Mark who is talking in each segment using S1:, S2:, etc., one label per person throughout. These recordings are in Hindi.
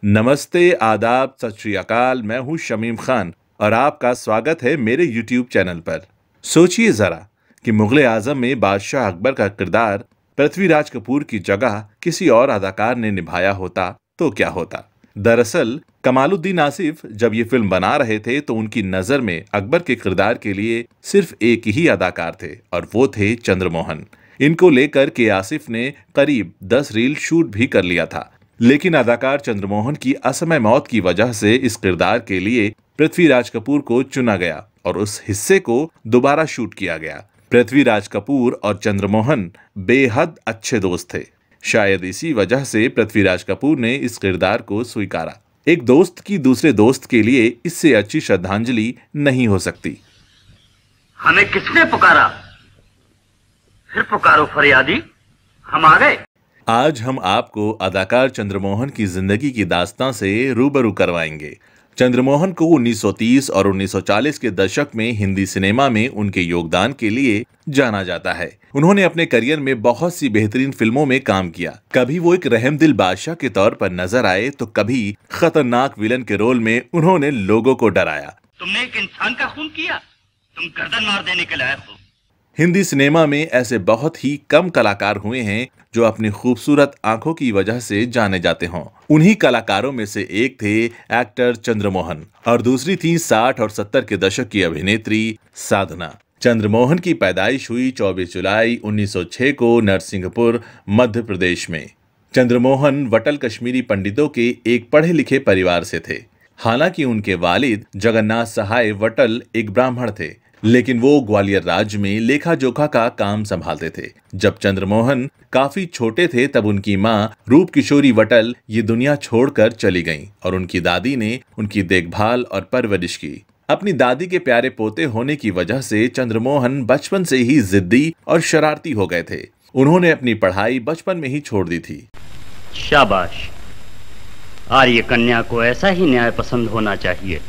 S1: नमस्ते, आदाब, सत श्री अकाल। मैं हूं शमीम खान और आपका स्वागत है मेरे YouTube चैनल पर। सोचिए जरा कि मुगल आजम में बादशाह अकबर का किरदार पृथ्वीराज कपूर की जगह किसी और अदाकार ने निभाया होता तो क्या होता। दरअसल कमालुद्दीन आसिफ जब ये फिल्म बना रहे थे तो उनकी नजर में अकबर के किरदार के लिए सिर्फ एक ही अदाकार थे और वो थे चंद्रमोहन। इनको लेकर के आसिफ ने करीब 10 रील शूट भी कर लिया था, लेकिन अदाकार चंद्रमोहन की असमय मौत की वजह से इस किरदार के लिए पृथ्वीराज कपूर को चुना गया और उस हिस्से को दोबारा शूट किया गया। पृथ्वीराज कपूर और चंद्रमोहन बेहद अच्छे दोस्त थे। शायद इसी वजह से पृथ्वीराज कपूर ने इस किरदार को स्वीकारा। एक दोस्त की दूसरे दोस्त के लिए इससे अच्छी श्रद्धांजलि नहीं हो सकती।
S2: हमें किसने पुकारा? फिर पुकारो फरियादी, हम आ गए।
S1: आज हम आपको अदाकार चंद्रमोहन की जिंदगी की दास्तां से रूबरू करवाएंगे। चंद्रमोहन को 1930 और 1940 के दशक में हिंदी सिनेमा में उनके योगदान के लिए जाना जाता है। उन्होंने अपने करियर में बहुत सी बेहतरीन फिल्मों में काम किया। कभी वो एक रहमदिल बादशाह के तौर पर नजर आए तो कभी खतरनाक विलन के रोल में उन्होंने लोगों को डराया।
S2: तुमने एक इंसान का खून किया, तुम गर्दन मार देने के लायक हो।
S1: हिंदी सिनेमा में ऐसे बहुत ही कम कलाकार हुए हैं जो अपनी खूबसूरत आंखों की वजह से जाने जाते हों। उन्हीं कलाकारों में से एक थे एक्टर चंद्रमोहन और दूसरी थी 60 और 70 के दशक की अभिनेत्री साधना। चंद्रमोहन की पैदाइश हुई 24 जुलाई 1906 को नरसिंहपुर, मध्य प्रदेश में। चंद्रमोहन वटल कश्मीरी पंडितों के एक पढ़े लिखे परिवार से थे। हालांकि उनके वालिद जगन्नाथ सहाय वटल एक ब्राह्मण थे, लेकिन वो ग्वालियर राज्य में लेखा जोखा का काम संभालते थे। जब चंद्रमोहन काफी छोटे थे तब उनकी मां रूप किशोरी वटल ये दुनिया छोड़कर चली गईं और उनकी दादी ने उनकी देखभाल और परवरिश की। अपनी दादी के प्यारे पोते होने की वजह से चंद्रमोहन बचपन से ही जिद्दी और शरारती हो गए थे। उन्होंने अपनी पढ़ाई बचपन में ही छोड़ दी थी।
S2: शाबाश, आर्य कन्या को ऐसा ही न्याय पसंद होना चाहिए।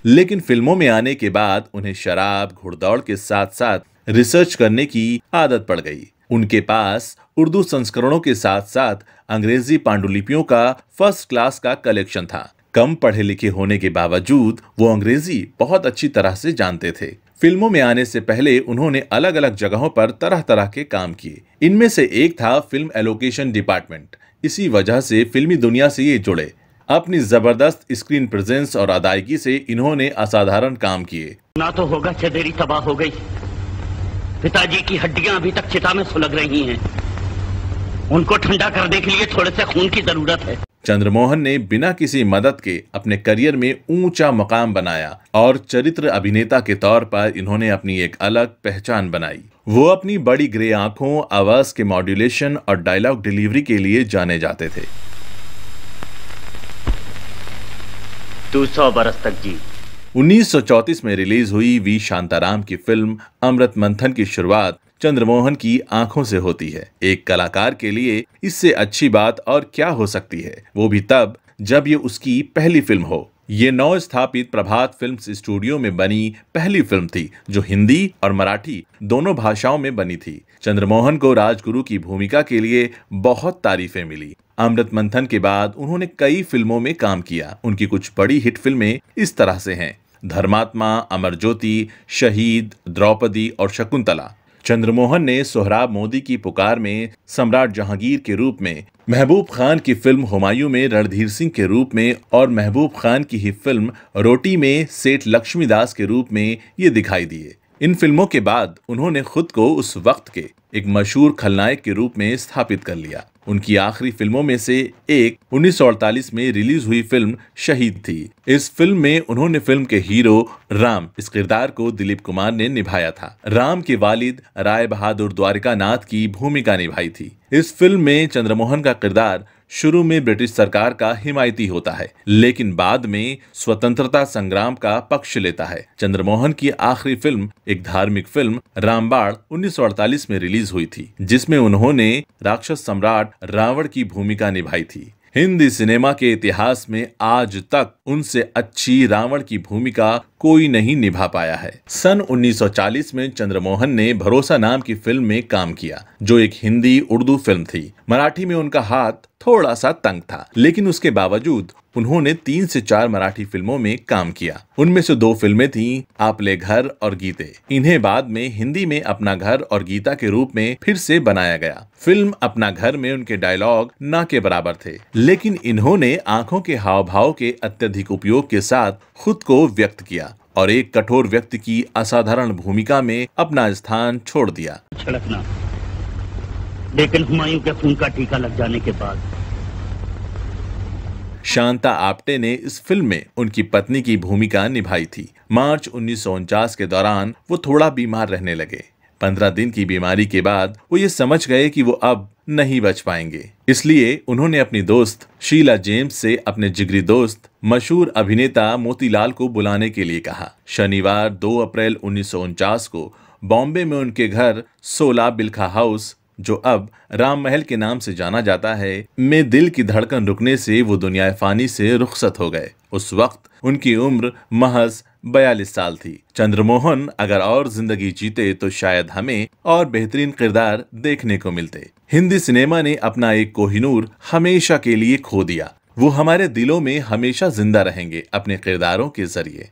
S1: लेकिन फिल्मों में आने के बाद उन्हें शराब, घुड़दौड़ के साथ साथ रिसर्च करने की आदत पड़ गई। उनके पास उर्दू संस्करणों के साथ साथ अंग्रेजी पांडुलिपियों का फर्स्ट क्लास का कलेक्शन था। कम पढ़े लिखे होने के बावजूद वो अंग्रेजी बहुत अच्छी तरह से जानते थे। फिल्मों में आने से पहले उन्होंने अलग अलग जगहों पर तरह तरह के काम किए। इनमें से एक था फिल्म एलोकेशन डिपार्टमेंट। इसी वजह से फिल्मी दुनिया से ये जुड़े। अपनी जबरदस्त स्क्रीन प्रेजेंस और अदायगी से इन्होंने असाधारण काम किए।
S2: ना तो होगा चदेरी तबाह हो गई, पिताजी की हड्डियां अभी तक चिता में सुलग रही हैं। उनको ठंडा करने के लिए थोड़े से खून की जरूरत है।
S1: चंद्रमोहन ने बिना किसी मदद के अपने करियर में ऊंचा मकाम बनाया और चरित्र अभिनेता के तौर पर इन्होंने अपनी एक अलग पहचान बनाई। वो अपनी बड़ी ग्रे आंखों, आवाज के मॉड्यूलेशन और डायलॉग डिलीवरी के लिए जाने जाते थे।
S2: 200 बरस तक जी।
S1: 1934 में रिलीज हुई वी शांताराम की फिल्म अमृत मंथन की शुरुआत चंद्रमोहन की आंखों से होती है। एक कलाकार के लिए इससे अच्छी बात और क्या हो सकती है, वो भी तब जब ये उसकी पहली फिल्म हो। ये नव स्थापित प्रभात फिल्म्स स्टूडियो में बनी पहली फिल्म थी जो हिंदी और मराठी दोनों भाषाओं में बनी थी। चंद्रमोहन को राजगुरु की भूमिका के लिए बहुत तारीफें मिली। अमृत मंथन के बाद उन्होंने कई फिल्मों में काम किया। उनकी कुछ बड़ी हिट फिल्में इस तरह से हैं: धर्मात्मा, अमर ज्योति, शहीद, द्रौपदी और शकुंतला। चंद्रमोहन ने सोहराब मोदी की पुकार में सम्राट जहांगीर के रूप में, महबूब खान की फिल्म हुमायूं में रणधीर सिंह के रूप में और महबूब खान की ही फिल्म रोटी में सेठ लक्ष्मीदास के रूप में ये दिखाई दिए। इन फिल्मों के बाद उन्होंने खुद को उस वक्त के एक मशहूर खलनायक के रूप में स्थापित कर लिया। उनकी आखिरी फिल्मों में से एक 1948 में रिलीज हुई फिल्म शहीद थी। इस फिल्म में उन्होंने फिल्म के हीरो राम इस किरदार को दिलीप कुमार ने निभाया था। राम के वालिद राय बहादुर द्वारिका नाथ की भूमिका निभाई थी। इस फिल्म में चंद्रमोहन का किरदार शुरू में ब्रिटिश सरकार का हिमायती होता है, लेकिन बाद में स्वतंत्रता संग्राम का पक्ष लेता है। चंद्रमोहन की आखिरी फिल्म एक धार्मिक फिल्म रामबाण 1948 में रिलीज हुई थी, जिसमें उन्होंने राक्षस सम्राट रावण की भूमिका निभाई थी। हिंदी सिनेमा के इतिहास में आज तक उनसे अच्छी रावण की भूमिका कोई नहीं निभा पाया है। सन 1940 में चंद्रमोहन ने भरोसा नाम की फिल्म में काम किया, जो एक हिंदी उर्दू फिल्म थी। मराठी में उनका हाथ थोड़ा सा तंग था, लेकिन उसके बावजूद उन्होंने 3 से 4 मराठी फिल्मों में काम किया। उनमें से 2 फिल्में थीं आपले घर और गीते। इन्हें बाद में हिंदी में अपना घर और गीता के रूप में फिर से बनाया गया। फिल्म अपना घर में उनके डायलॉग ना के बराबर थे, लेकिन इन्होंने आंखों के हाव भाव के अत्यधिक उपयोग के साथ खुद को व्यक्त किया और एक कठोर व्यक्ति की असाधारण भूमिका में अपना स्थान छोड़ दिया।
S2: छड़कना, लेकिन हुमायूं के खून का टीका लग जाने के बाद।
S1: शांता आप्टे ने इस फिल्म में उनकी पत्नी की भूमिका निभाई थी। मार्च 1949 के दौरान वो थोड़ा बीमार रहने लगे। 15 दिन की बीमारी के बाद वो ये समझ गए कि वो अब नहीं बच पाएंगे। इसलिए उन्होंने अपनी दोस्त शीला जेम्स से अपने जिगरी दोस्त मशहूर अभिनेता मोतीलाल को बुलाने के लिए कहा। शनिवार 2 अप्रैल 1949 को बॉम्बे में उनके घर 16 बिल्खा हाउस, जो अब राम महल के नाम से जाना जाता है, में दिल की धड़कन रुकने से वो दुनिया फानी से रुखसत हो गए। उस वक्त उनकी उम्र महज 42 साल थी। चंद्रमोहन अगर और जिंदगी जीते तो शायद हमें और बेहतरीन किरदार देखने को मिलते। हिंदी सिनेमा ने अपना एक कोहिनूर हमेशा के लिए खो दिया। वो हमारे दिलों में हमेशा जिंदा रहेंगे अपने किरदारों के जरिए।